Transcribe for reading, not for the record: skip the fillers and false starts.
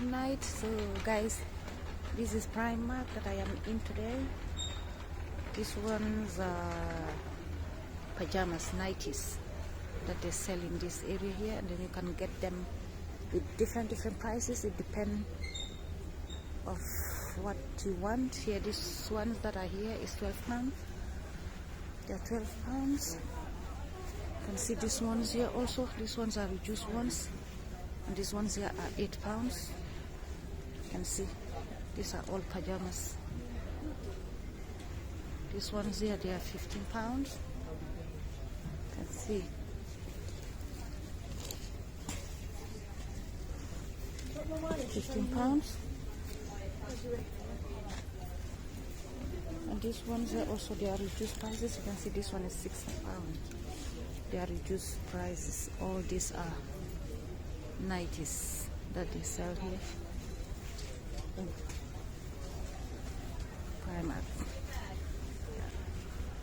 night. So guys, this is Primark that I am in today. This one's pajamas, nighties that they sell in this area here, and then you can get them with different prices. It depends of what you want. Here, these ones that are here is £12. They're £12. You can see these ones here also. These ones are reduced ones, and these ones here are £8. You can see these are all pajamas. These ones here, they are £15. You can see. £15. And these ones are also, they are reduced prices. You can see this one is £6. They are reduced prices. All these are nighties that they sell here.